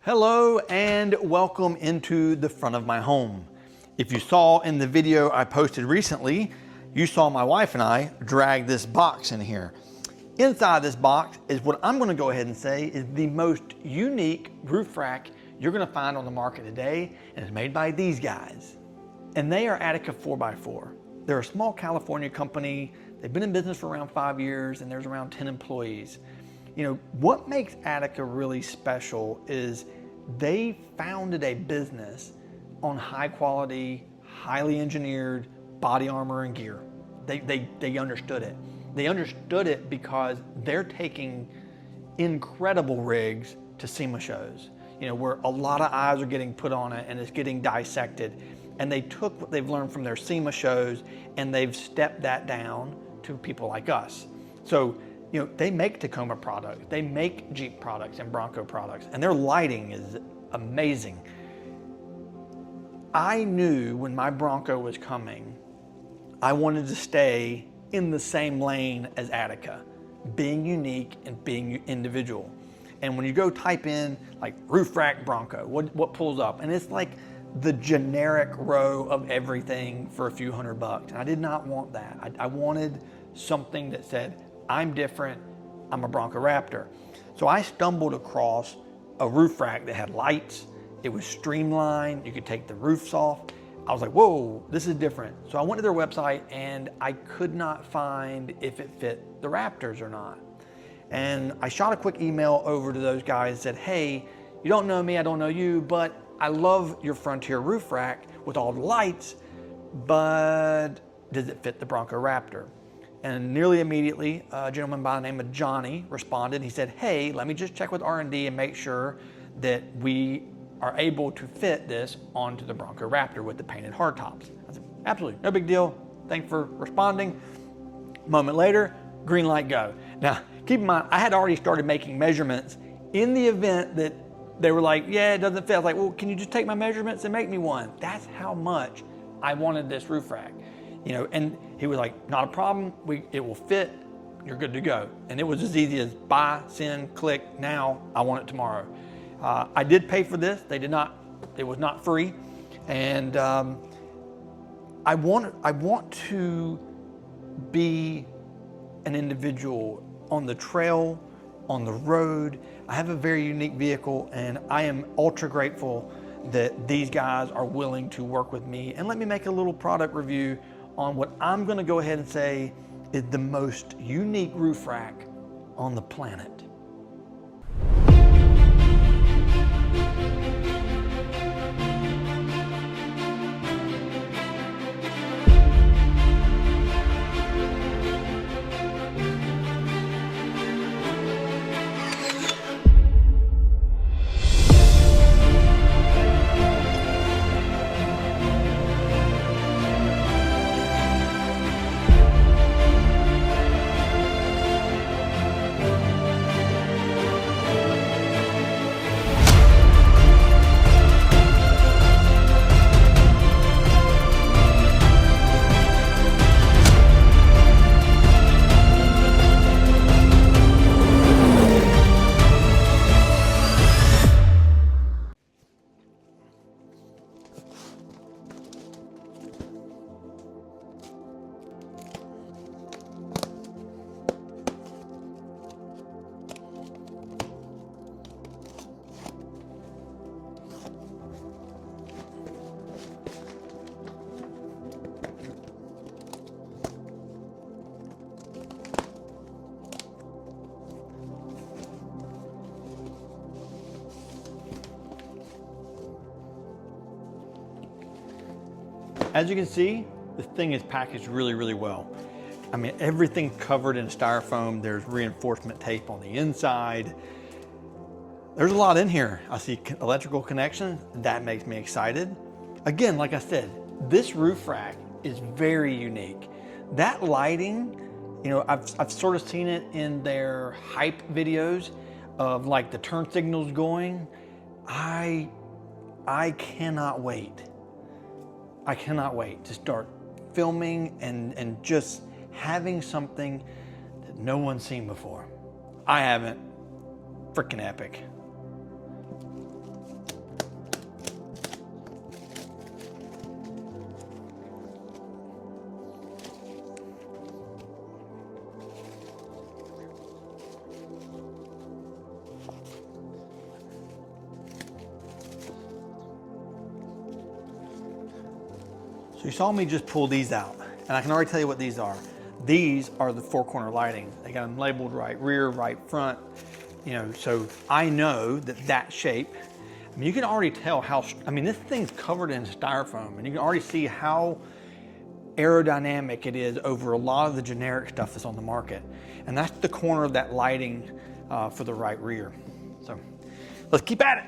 Hello and welcome into the front of my home. If you saw in the video I posted recently, you saw my wife and I drag this box in here. Inside this box is what I'm going to go ahead and say is the most unique roof rack you're going to find on the market today, and it's made by these guys. And they are Attica 4x4. They're a small California company. They've been in business for around 5 years and there's around 10 employees. You know, what makes Attica really special is they founded a business on high quality, highly engineered body armor and gear. They understood it. They understood it because they're taking incredible rigs to SEMA shows, you know, where a lot of eyes are getting put on it and it's getting dissected. And they took what they've learned from their SEMA shows and they've stepped that down to people like us. So, you know, they make Tacoma products, they make Jeep products and Bronco products, and their lighting is amazing. I knew when my Bronco was coming, I wanted to stay in the same lane as Attica, being unique and being individual. And when you go type in like roof rack Bronco, what pulls up? And it's like the generic row of everything for a few $100. And I did not want that. I wanted something that said, I'm different, I'm a Bronco Raptor. So I stumbled across a roof rack that had lights, it was streamlined, you could take the roofs off. I was like, whoa, this is different. So I went to their website and I could not find if it fit the Raptors or not. And I shot a quick email over to those guys and said, hey, you don't know me, I don't know you, but I love your Frontier roof rack with all the lights, but does it fit the Bronco Raptor? And nearly immediately, a gentleman by the name of Johnny responded. He said, hey, let me just check with R&D and make sure that we are able to fit this onto the Bronco Raptor with the painted hardtops. I said, absolutely, no big deal. Thanks for responding. A moment later, green light, go. Now, keep in mind, I had already started making measurements in the event that they were like, yeah, it doesn't fit. I was like, well, can you just take my measurements and make me one? That's how much I wanted this roof rack. You know, and he was like, not a problem, it will fit, you're good to go. And it was as easy as buy, send, click, now, I want it tomorrow. I did pay for this, it was not free. And I want to be an individual on the trail, on the road. I have a very unique vehicle and I am ultra grateful that these guys are willing to work with me and let me make a little product review on what I'm going to go ahead and say is the most unique roof rack on the planet. As you can see, the thing is packaged really, really well. I mean, everything's covered in styrofoam. There's reinforcement tape on the inside. There's a lot in here. I see electrical connections. That makes me excited. Again, like I said, this roof rack is very unique. That lighting, you know, I've sort of seen it in their hype videos of like the turn signals going. I cannot wait. I cannot wait to start filming and just having something that no one's seen before. I haven't. Freaking epic. So you saw me just pull these out, and I can already tell you what these are. These are the four corner lighting. They got them labeled right rear, right front, you know, so I know that shape. I mean, you can already tell how, I mean, this thing's covered in styrofoam, and you can already see how aerodynamic it is over a lot of the generic stuff that's on the market. And that's the corner of that lighting for the right rear. So let's keep at it.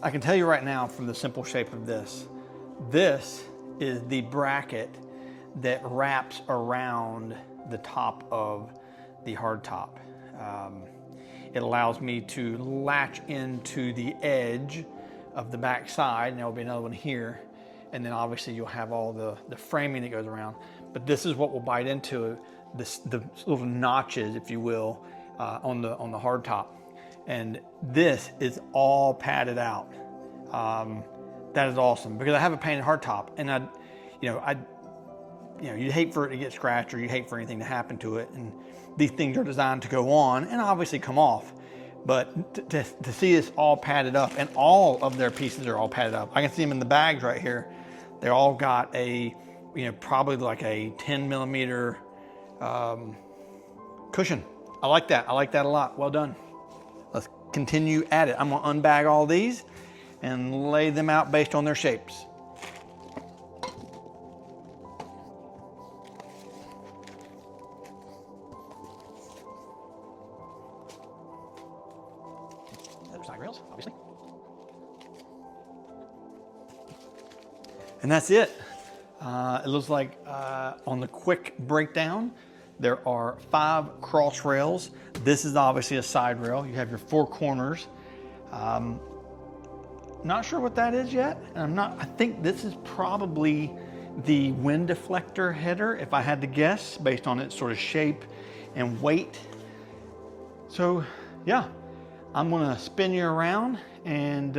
I can tell you right now from the simple shape of this, this is the bracket that wraps around the top of the hardtop. It allows me to latch into the edge of the back side, and there will be another one here, and then obviously you'll have all the framing that goes around. But this is what will bite into the little notches, if you will, on the hardtop. And this is all padded out. That is awesome, because I have a painted hardtop, and you'd hate for it to get scratched, or you hate for anything to happen to it. And these things are designed to go on and obviously come off. But to see this all padded up, and all of their pieces are all padded up. I can see them in the bags right here. They all got a, probably like a 10 millimeter cushion. I like that. I like that a lot. Well done. Let's continue at it. I'm gonna unbag all these and lay them out based on their shapes. Side rails, obviously. And that's it. It looks like on the quick breakdown, there are 5 cross rails. This is obviously a side rail. You have your 4 corners. Not sure what that is yet. I think this is probably the wind deflector header, if I had to guess, based on its sort of shape and weight. So yeah, I'm gonna spin you around and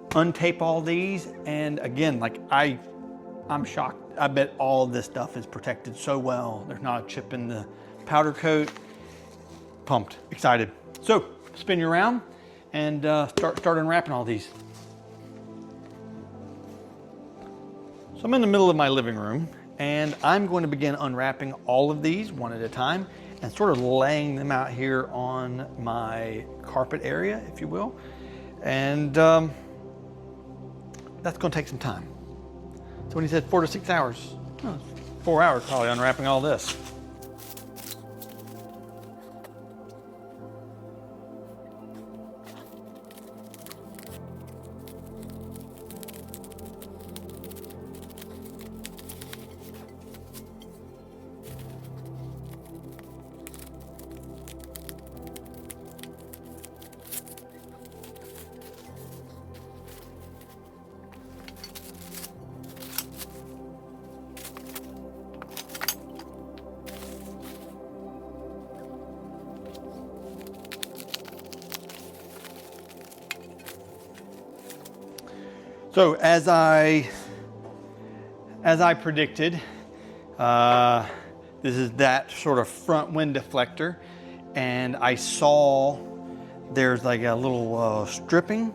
untape all these. And again, like I'm shocked. I bet all of this stuff is protected so well. There's not a chip in the powder coat. Pumped, excited. So spin you around and start unwrapping all these. So I'm in the middle of my living room, and I'm going to begin unwrapping all of these one at a time and sort of laying them out here on my carpet area, if you will. And that's gonna take some time. So when he said 4 to 6 hours, 4 hours probably unwrapping all this. So as I predicted, this is that sort of front wind deflector, and I saw there's like a little stripping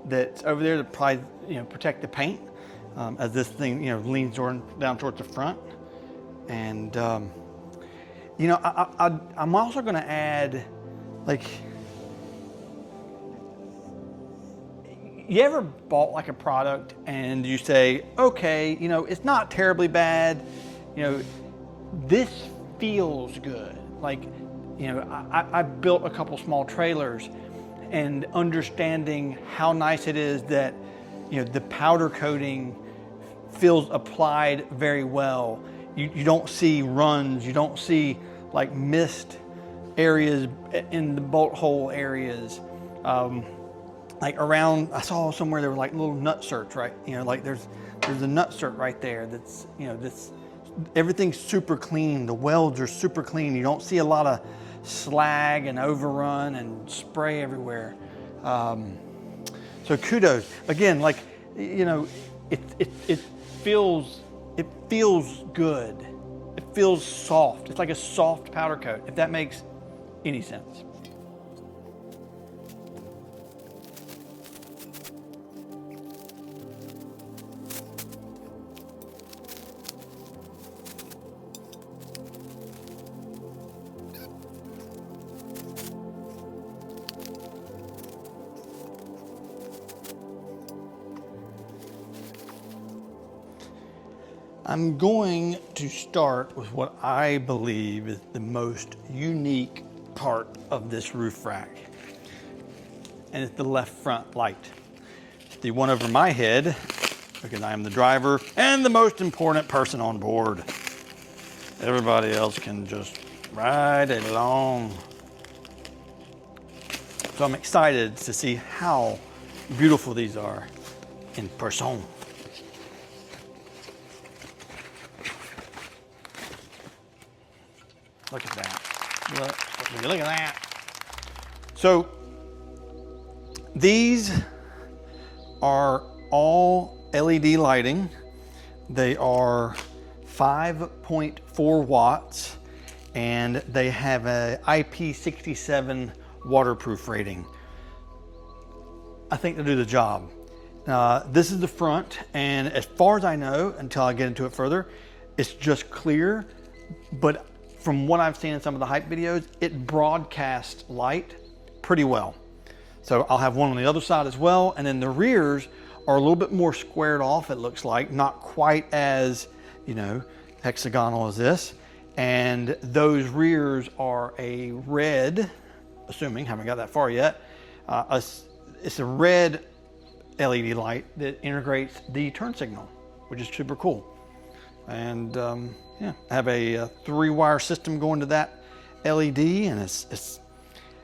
that's over there to probably protect the paint as this thing leans down towards the front. And I'm also going to add, like, you ever bought like a product and you say, okay, it's not terribly bad, this feels good. Like, I built a couple small trailers, and understanding how nice it is that, the powder coating feels applied very well. You don't see runs, you don't see like mist areas in the bolt hole areas. like around, I saw somewhere there were like little nutserts, right? You know, like there's a nutsert right there that's, you know, this, everything's super clean. The welds are super clean. You don't see a lot of slag and overrun and spray everywhere. So kudos. Again, like, you know, it feels good. It feels soft. It's like a soft powder coat, if that makes any sense. I'm going to start with what I believe is the most unique part of this roof rack, and it's the left front light. It's the one over my head, because I am the driver and the most important person on board. Everybody else can just ride along. So I'm excited to see how beautiful these are in person. Look at that. Look at that. So these are all LED lighting. They are 5.4 watts and they have a IP67 waterproof rating. I think they'll do the job. This is the front, and as far as I know, until I get into it further, it's just clear, but from what I've seen in some of the hype videos, it broadcasts light pretty well. So I'll have one on the other side as well. And then the rears are a little bit more squared off, it looks like, not quite as, you know, hexagonal as this. And those rears are a red, assuming, haven't got that far yet. It's a red LED light that integrates the turn signal, which is super cool. And yeah, I have a 3-wire system going to that LED, and it's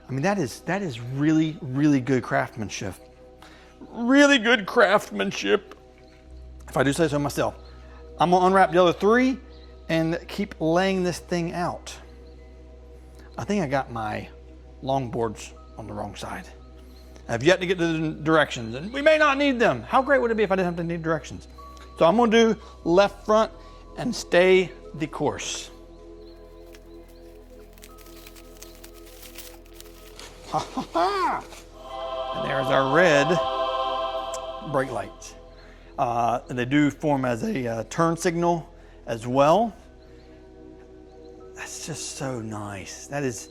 I mean, that is really, really good craftsmanship. Really good craftsmanship, if I do say so myself. I'm gonna unwrap the other 3 and keep laying this thing out. I think I got my longboards on the wrong side. I've yet to get to the directions, and we may not need them. How great would it be if I didn't have to need directions? So I'm gonna do left front and stay the course. Ha ha ha! And there's our red brake lights. And they do form as a turn signal as well. That's just so nice. That is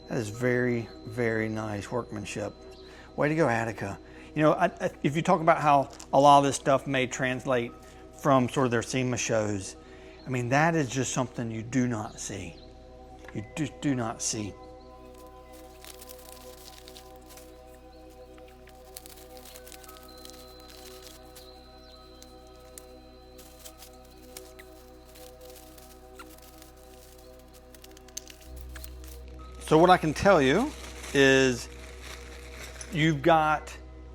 very, very nice workmanship. Way to go, Attica. You know, if you talk about how a lot of this stuff may translate from sort of their SEMA shows, I mean, that is just something you do not see. You just do not see. So what I can tell you is you've got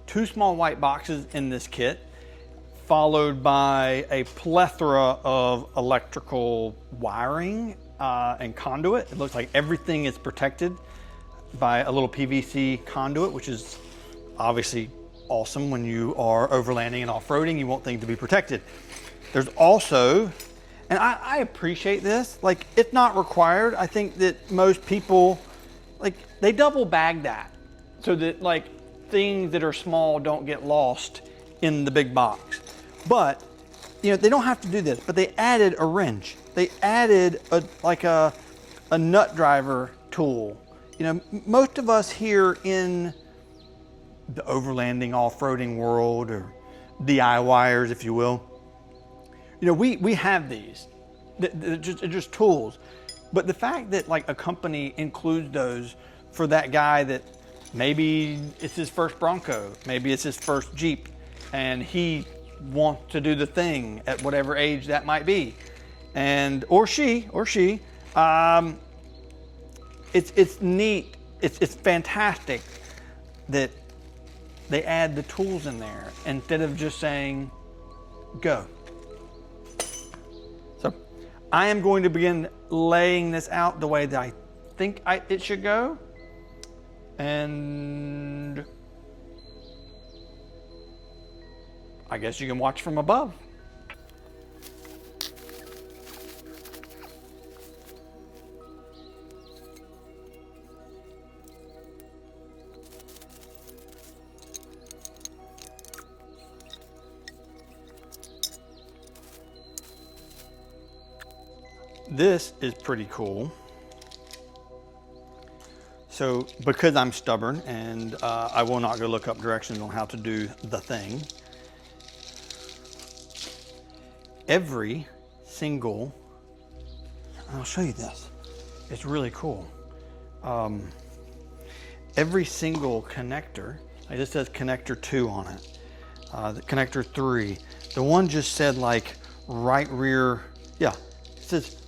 2 small white boxes in this kit, followed by a plethora of electrical wiring and conduit. It looks like everything is protected by a little PVC conduit, which is obviously awesome. When you are overlanding and off-roading, you want things to be protected. There's also, and I appreciate this, like, it's not required. I think that most people, like, they double bag that so that, like, things that are small don't get lost in the big box. But, you know, they don't have to do this, but they added a wrench. They added a nut driver tool. You know, most of us here in the overlanding, off-roading world, or DIYers, if you will, you know, we have these. They're just tools. But the fact that, like, a company includes those for that guy that maybe it's his first Bronco, maybe it's his first Jeep, and he wants to do the thing at whatever age that might be, and or she, it's neat. It's fantastic that they add the tools in there instead of just saying, go. So I am going to begin laying this out the way that I think it should go. And I guess you can watch from above. This is pretty cool. So because I'm stubborn and I will not go look up directions on how to do the thing, every single, I'll show you this, it's really cool. Every single connector, like this says connector 2 on it, the connector 3, the one just said like right rear, yeah, it says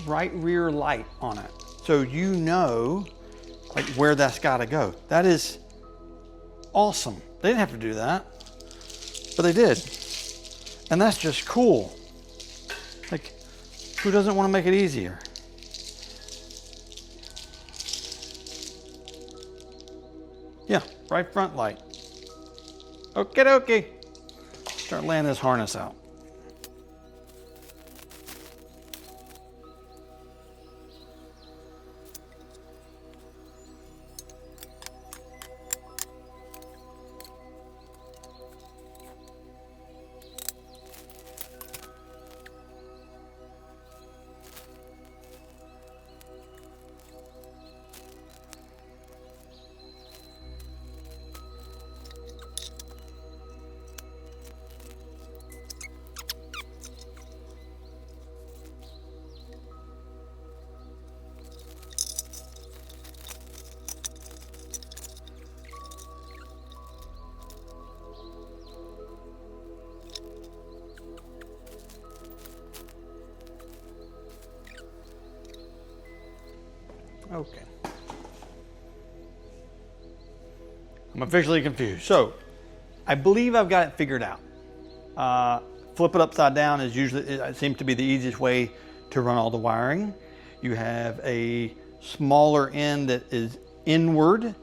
right rear light on it. So you know like where that's gotta go. That is awesome. They didn't have to do that, but they did. And that's just cool. Like, who doesn't want to make it easier? Yeah, right front light. Okie dokie. Start laying this harness out. Okay. I'm officially confused. So, I believe I've got it figured out. Flip it upside down is usually, it seems to be the easiest way to run all the wiring. You have a smaller end that is inward,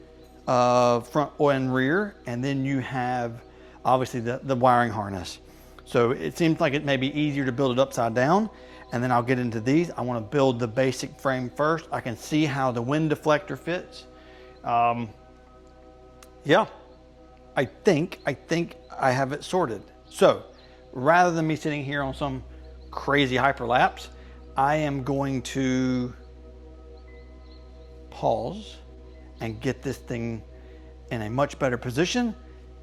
front and rear, and then you have obviously the wiring harness. So it seems like it may be easier to build it upside down, and then I'll get into these. I want to build the basic frame first. I can see how the wind deflector fits. Yeah, I think I have it sorted. So rather than me sitting here on some crazy hyperlapse, I am going to pause and get this thing in a much better position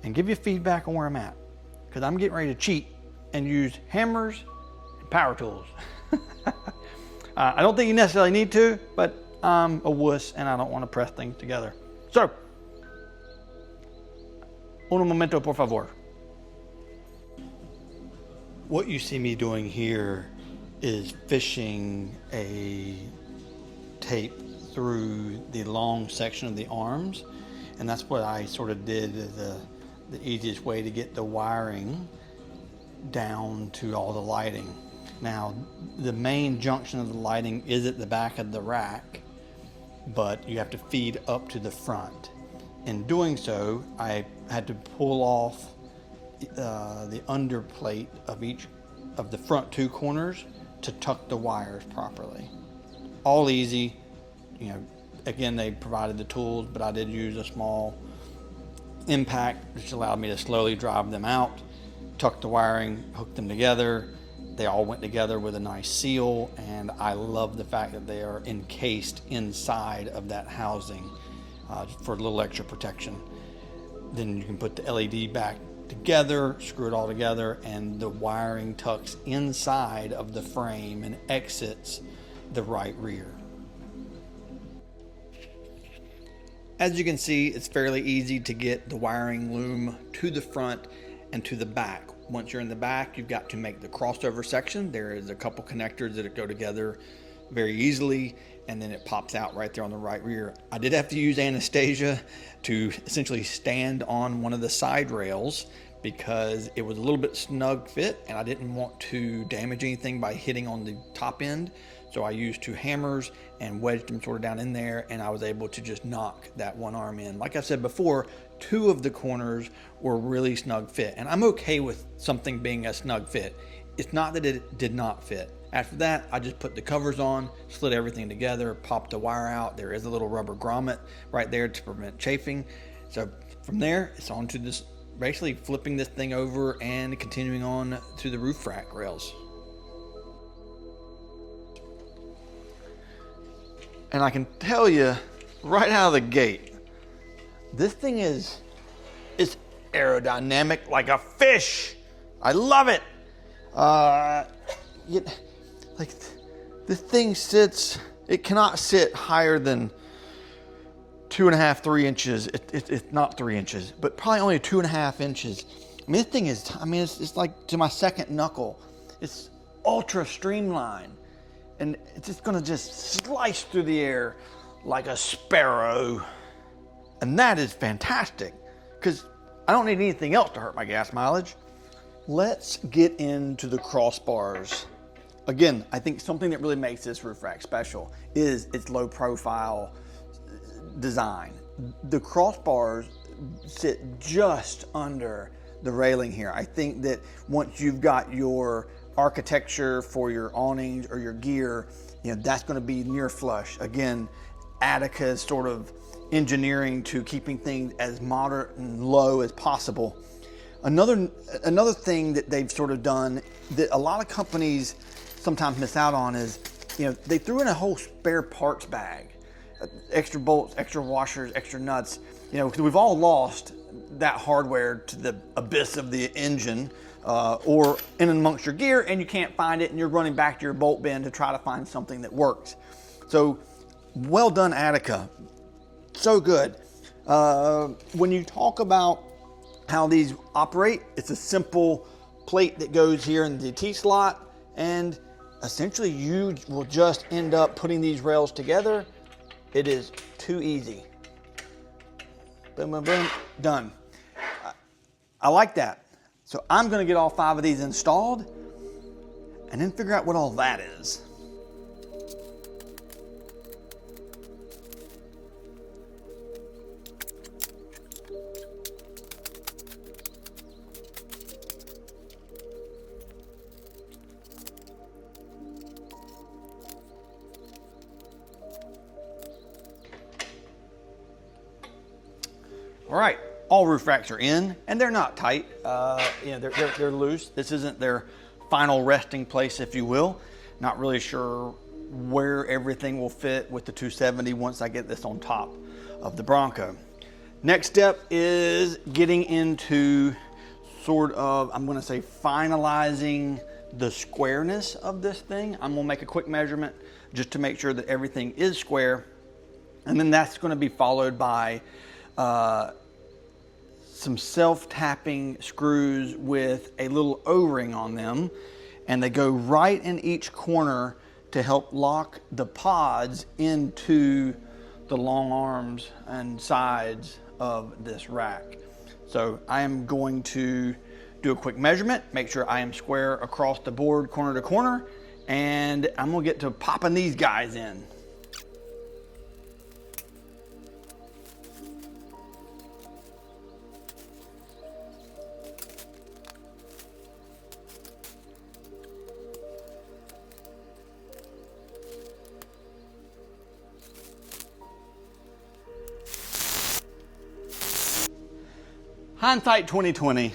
and give you feedback on where I'm at. Because I'm getting ready to cheat and use hammers and power tools. I don't think you necessarily need to, but I'm a wuss and I don't want to press things together. So, un momento, por favor. What you see me doing here is fishing a tape through the long section of the arms, and that's what I sort of did the easiest way to get the wiring down to all the lighting. Now, the main junction of the lighting is at the back of the rack, but you have to feed up to the front. In doing so, I had to pull off the underplate of each of the front two corners to tuck the wires properly. All easy. You know, again, they provided the tools, but I did use a small impact, which allowed me to slowly drive them out, tuck the wiring, hook them together. They all went together with a nice seal, and I love the fact that they are encased inside of that housing for a little extra protection. Then you can put the LED back together, screw it all together, and the wiring tucks inside of the frame and exits the right rear. As you can see, it's fairly easy to get the wiring loom to the front and to the back. Once you're in the back, you've got to make the crossover section. There is a couple connectors that go together very easily, and then it pops out right there on the right rear. I did have to use Anastasia to essentially stand on one of the side rails because it was a little bit snug fit and I didn't want to damage anything by hitting on the top end. So I used 2 hammers and wedged them sort of down in there, and I was able to just knock that one arm in. Like I said before, 2 of the corners were really snug fit, and I'm okay with something being a snug fit. It's not that it did not fit. After that, I just put the covers on, slid everything together, popped the wire out. There is a little rubber grommet right there to prevent chafing. So from there, it's on to this, basically flipping this thing over and continuing on to the roof rack rails. And I can tell you right out of the gate, this thing is aerodynamic like a fish. I love it. Like this thing sits, it cannot sit higher than 2.5, 3 inches. It's not 3 inches, but probably only 2.5 inches. I mean, this thing is, it's like to my second knuckle. It's ultra streamlined. And it's just gonna just slice through the air like a sparrow. And that is fantastic, because I don't need anything else to hurt my gas mileage. Let's get into the crossbars. Again, I think something that really makes this roof rack special is its low profile design. The crossbars sit just under the railing here. I think that once you've got your architecture for your awnings or your gear, that's going to be near flush. Again, Attica's sort of engineering to keeping things as moderate and low as possible. Another thing that they've sort of done that a lot of companies sometimes miss out on is, they threw in a whole spare parts bag, extra bolts, extra washers, extra nuts. Because we've all lost that hardware to the abyss of the engine, or in amongst your gear, and you can't find it, and you're running back to your bolt bin to try to find something that works. So, well done, Attica. So good. When you talk about how these operate, it's a simple plate that goes here in the T-slot, and essentially you will just end up putting these rails together. It is too easy. Boom, boom, boom, done. I like that. So I'm gonna get all 5 of these installed and then figure out what all that is. All right, all roof racks are in, and they're not tight. They're loose. This isn't their final resting place, if you will. Not really sure where everything will fit with the 270 once I get this on top of the Bronco. Next step is getting into sort of, I'm gonna say, finalizing the squareness of this thing. I'm gonna make a quick measurement just to make sure that everything is square. And then that's gonna be followed by some self-tapping screws with a little O-ring on them, and they go right in each corner to help lock the pods into the long arms and sides of this rack. So I am going to do a quick measurement, make sure I am square across the board, corner to corner, and I'm gonna get to popping these guys in. Hindsight 2020,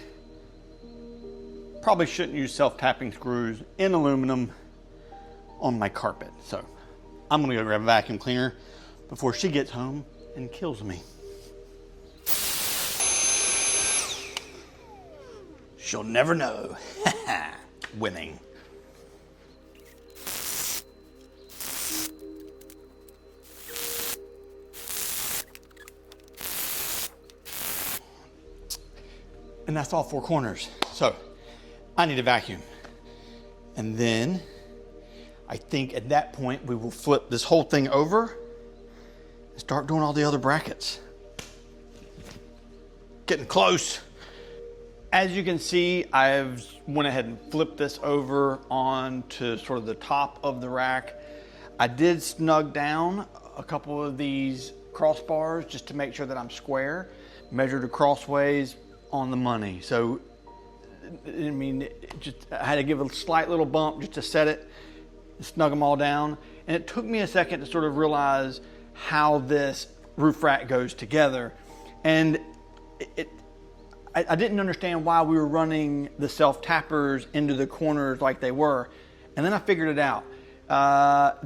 probably shouldn't use self-tapping screws in aluminum on my carpet. So I'm gonna go grab a vacuum cleaner before she gets home and kills me. She'll never know. Winning. And that's all 4 corners. So I need a vacuum. And then I think at that point we will flip this whole thing over and start doing all the other brackets. Getting close. As you can see, I've went ahead and flipped this over onto sort of the top of the rack. I did snug down a couple of these crossbars just to make sure that I'm square. Measured crossways on the money. So, I mean, I had to give a slight little bump just to set it, snug them all down. And it took me a second to sort of realize how this roof rack goes together. And I didn't understand why we were running the self-tappers into the corners like they were. And then I figured it out.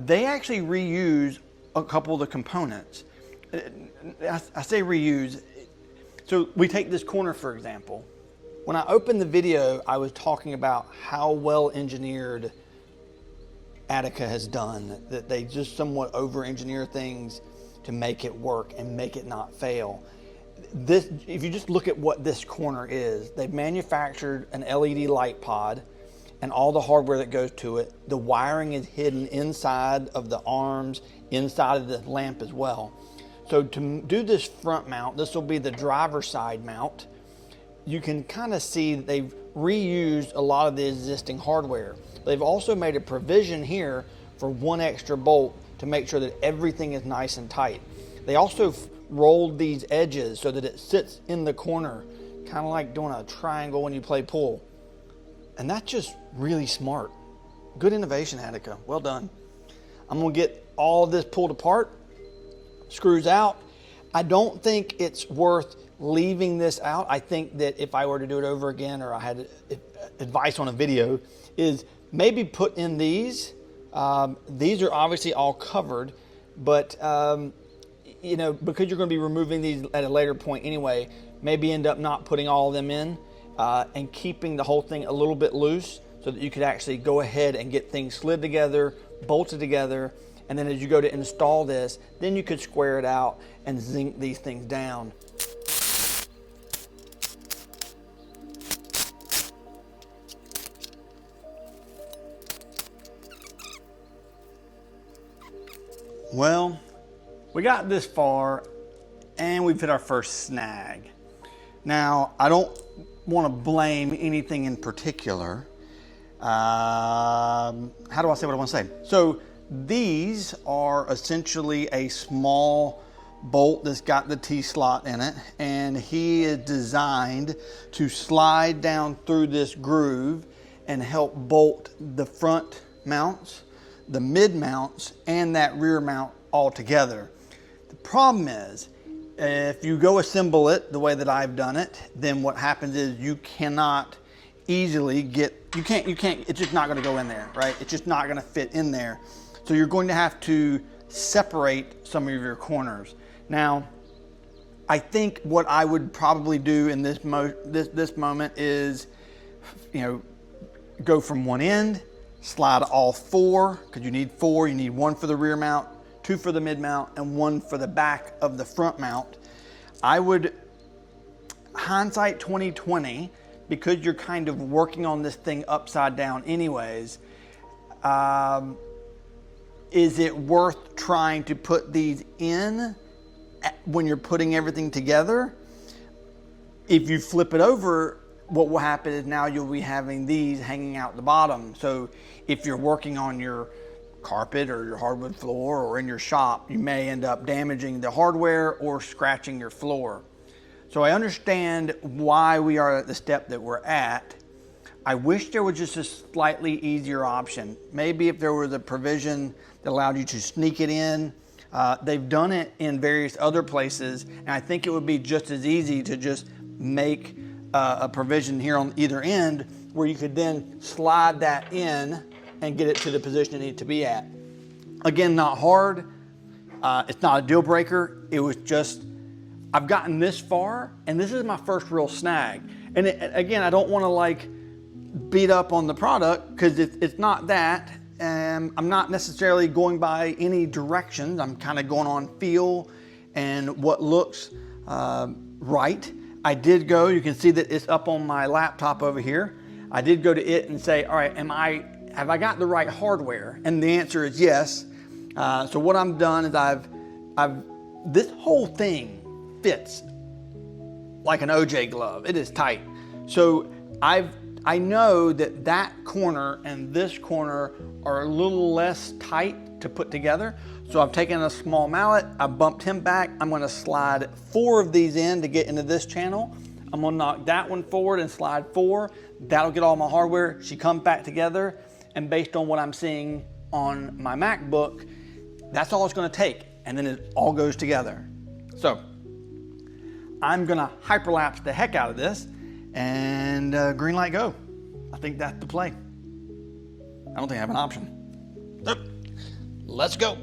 They actually reuse a couple of the components. I say reuse. So we take this corner, for example. When I opened the video, I was talking about how well engineered Attica has done, that they just somewhat over-engineer things to make it work and make it not fail. This, if you just look at what this corner is, they've manufactured an LED light pod and all the hardware that goes to it. The wiring is hidden inside of the arms, inside of the lamp as well. So to do this front mount, this will be the driver's side mount. You can kind of see that they've reused a lot of the existing hardware. They've also made a provision here for one extra bolt to make sure that everything is nice and tight. They also rolled these edges so that it sits in the corner, kind of like doing a triangle when you play pool. And that's just really smart. Good innovation, Attica. Well done. I'm gonna get all of this pulled apart, screws out. I don't think it's worth leaving this out. I think that if I were to do it over again, or I had advice on a video, is maybe put in these. These are obviously all covered, but you know, because you're going to be removing these at a later point anyway, maybe end up not putting all of them in and keeping the whole thing a little bit loose so that you could actually go ahead and get things slid together, bolted together, and then as you go to install this, then you could square it out and zinc these things down. Well, we got this far and we've hit our first snag. Now, I don't want to blame anything in particular. How do I say what I want to say? So these are essentially a small bolt that's got the T-slot in it, and he is designed to slide down through this groove and help bolt the front mounts, the mid mounts, and that rear mount all together. The problem is, if you go assemble it the way that I've done it, then what happens is you cannot easily get, you can't, it's just not gonna go in there, right? It's just not gonna fit in there. So you're going to have to separate some of your corners. Now, I think what I would probably do in this moment is, you know, go from one end, slide all four, because you need four. You need one for the rear mount, two for the mid mount, and one for the back of the front mount. I would, hindsight 2020, because you're kind of working on this thing upside down anyways, is it worth trying to put these in when you're putting everything together? If you flip it over, what will happen is now you'll be having these hanging out the bottom. So if you're working on your carpet or your hardwood floor or in your shop, you may end up damaging the hardware or scratching your floor. So I understand why we are at the step that we're at. I wish there was just a slightly easier option. Maybe if there was a provision that allowed you to sneak it in. They've done it in various other places, and I think it would be just as easy to just make a provision here on either end where you could then slide that in and get it to the position it needs to be at. Again, not hard. It's not a deal breaker. It was just, I've gotten this far, and this is my first real snag. And again, I don't want to like beat up on the product because it's not that. I'm not necessarily going by any directions. I'm kind of going on feel and what looks right. I did go, you can see that it's up on my laptop over here. I did go to it and say, all right, am I have I got the right hardware? And the answer is yes. So what I've done is this whole thing fits like an OJ glove. It is tight. So I know that corner and this corner are a little less tight to put together. So I've taken a small mallet, I bumped him back. I'm gonna slide 4 of these in to get into this channel. I'm gonna knock that one forward and slide 4. That'll get all my hardware. She comes back together, and based on what I'm seeing on my MacBook, that's all it's gonna take, and then it all goes together. So I'm gonna hyperlapse the heck out of this, and green light go. I think that's the play. I don't think I have an option. So, let's go.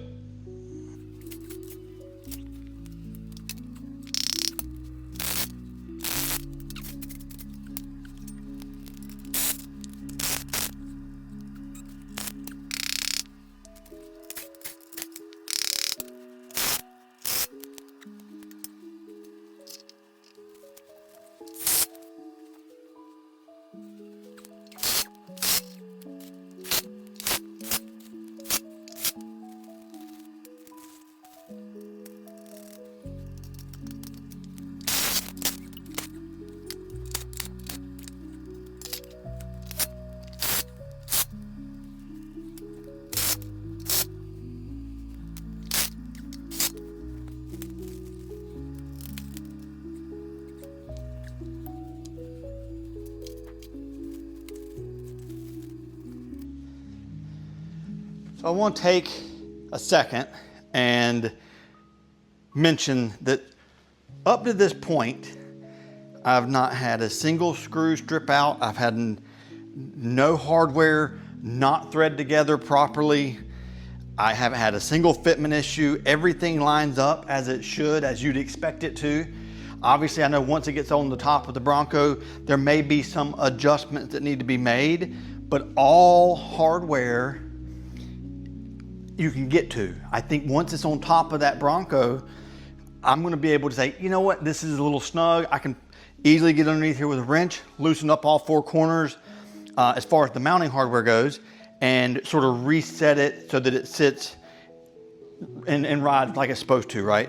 So I want to take a second and mention that up to this point, I've not had a single screw strip out. I've had no hardware not thread together properly. I haven't had a single fitment issue. Everything lines up as it should, as you'd expect it to. Obviously, I know once it gets on the top of the Bronco, there may be some adjustments that need to be made, but all hardware you can get to. I think once it's on top of that Bronco, I'm gonna be able to say, you know what, this is a little snug. I can easily get underneath here with a wrench, loosen up all 4 corners as far as the mounting hardware goes, and sort of reset it so that it sits and rides like it's supposed to, right?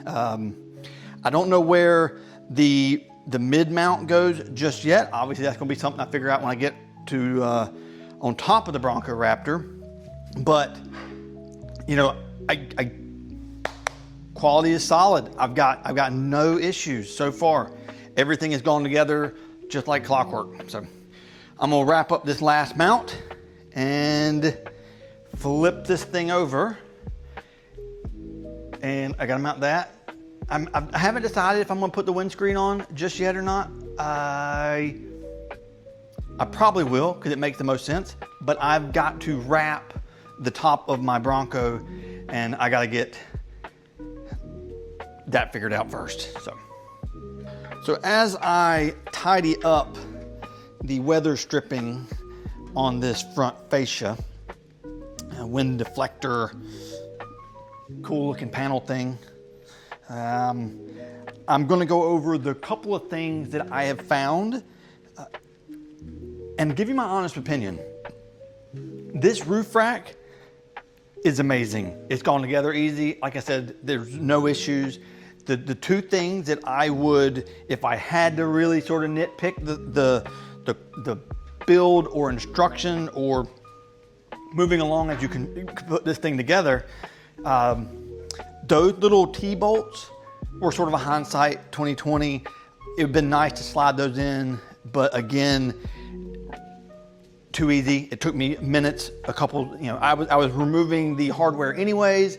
I don't know where the mid mount goes just yet. Obviously, that's gonna be something I figure out when I get to on top of the Bronco Raptor. But you know, quality is solid. I've got no issues so far. Everything has gone together just like clockwork. So I'm gonna wrap up this last mount and flip this thing over. And I gotta mount that. I haven't decided if I'm gonna put the windscreen on just yet or not. I probably will, because it makes the most sense, but I've got to wrap the top of my Bronco, and I gotta get that figured out first. So as I tidy up the weather stripping on this front fascia, wind deflector, cool looking panel thing, I'm gonna go over the couple of things that I have found and give you my honest opinion. This roof rack is amazing. It's gone together easy. Like I said, there's no issues. The 2 things that I would, if I had to really sort of nitpick the build or instruction or moving along as you can put this thing together, those little T-bolts were sort of a hindsight 2020. It would have been nice to slide those in, but again, too easy. It took me minutes, a couple, you know, I was removing the hardware anyways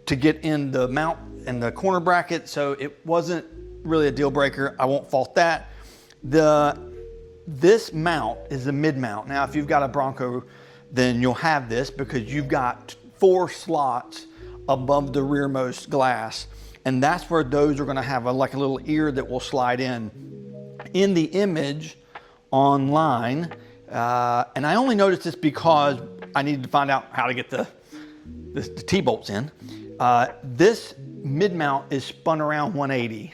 to get in the mount and the corner bracket, so it wasn't really a deal breaker. I won't fault that. This mount is a mid mount. Now, if you've got a Bronco, then you'll have this because you've got 4 slots above the rearmost glass, and that's where those are gonna have like a little ear that will slide in. In the image online, and I only noticed this because I needed to find out how to get the T-bolts in. This mid-mount is spun around 180.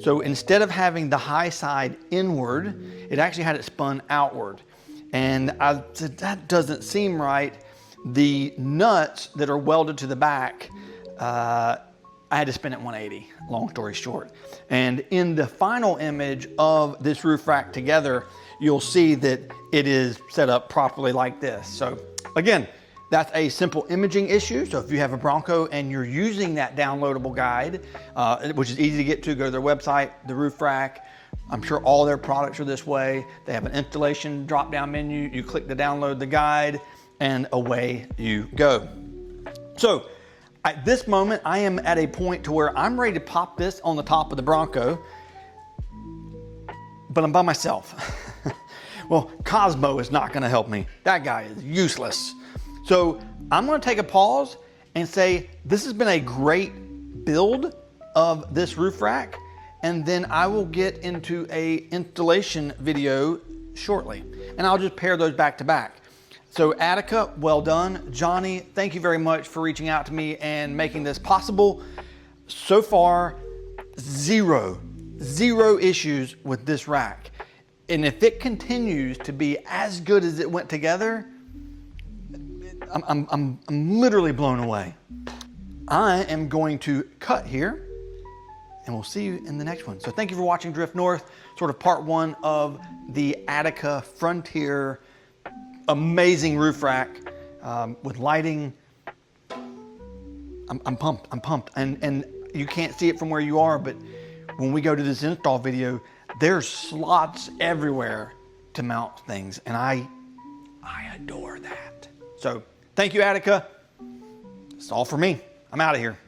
So instead of having the high side inward, it actually had it spun outward. And I said, that doesn't seem right. The nuts that are welded to the back, I had to spin it 180, long story short. And in the final image of this roof rack together, you'll see that it is set up properly like this. So again, that's a simple imaging issue. So if you have a Bronco and you're using that downloadable guide, which is easy to get to, go to their website, the roof rack. I'm sure all their products are this way. They have an installation drop-down menu. You click to download the guide and away you go. So at this moment, I am at a point to where I'm ready to pop this on the top of the Bronco, but I'm by myself. Well, Cosmo is not gonna help me. That guy is useless. So I'm gonna take a pause and say, this has been a great build of this roof rack, and then I will get into a installation video shortly. And I'll just pair those back to back. So Attica, well done. Johnny, thank you very much for reaching out to me and making this possible. So far, zero issues with this rack. And if it continues to be as good as it went together, I'm literally blown away. I am going to cut here and we'll see you in the next one. So thank you for watching Drift North, sort of part one of the Attica Frontier amazing roof rack with lighting. I'm pumped. And you can't see it from where you are, but when we go to this install video, there's slots everywhere to mount things. And I adore that. So thank you, Attica. That's all for me. I'm out of here.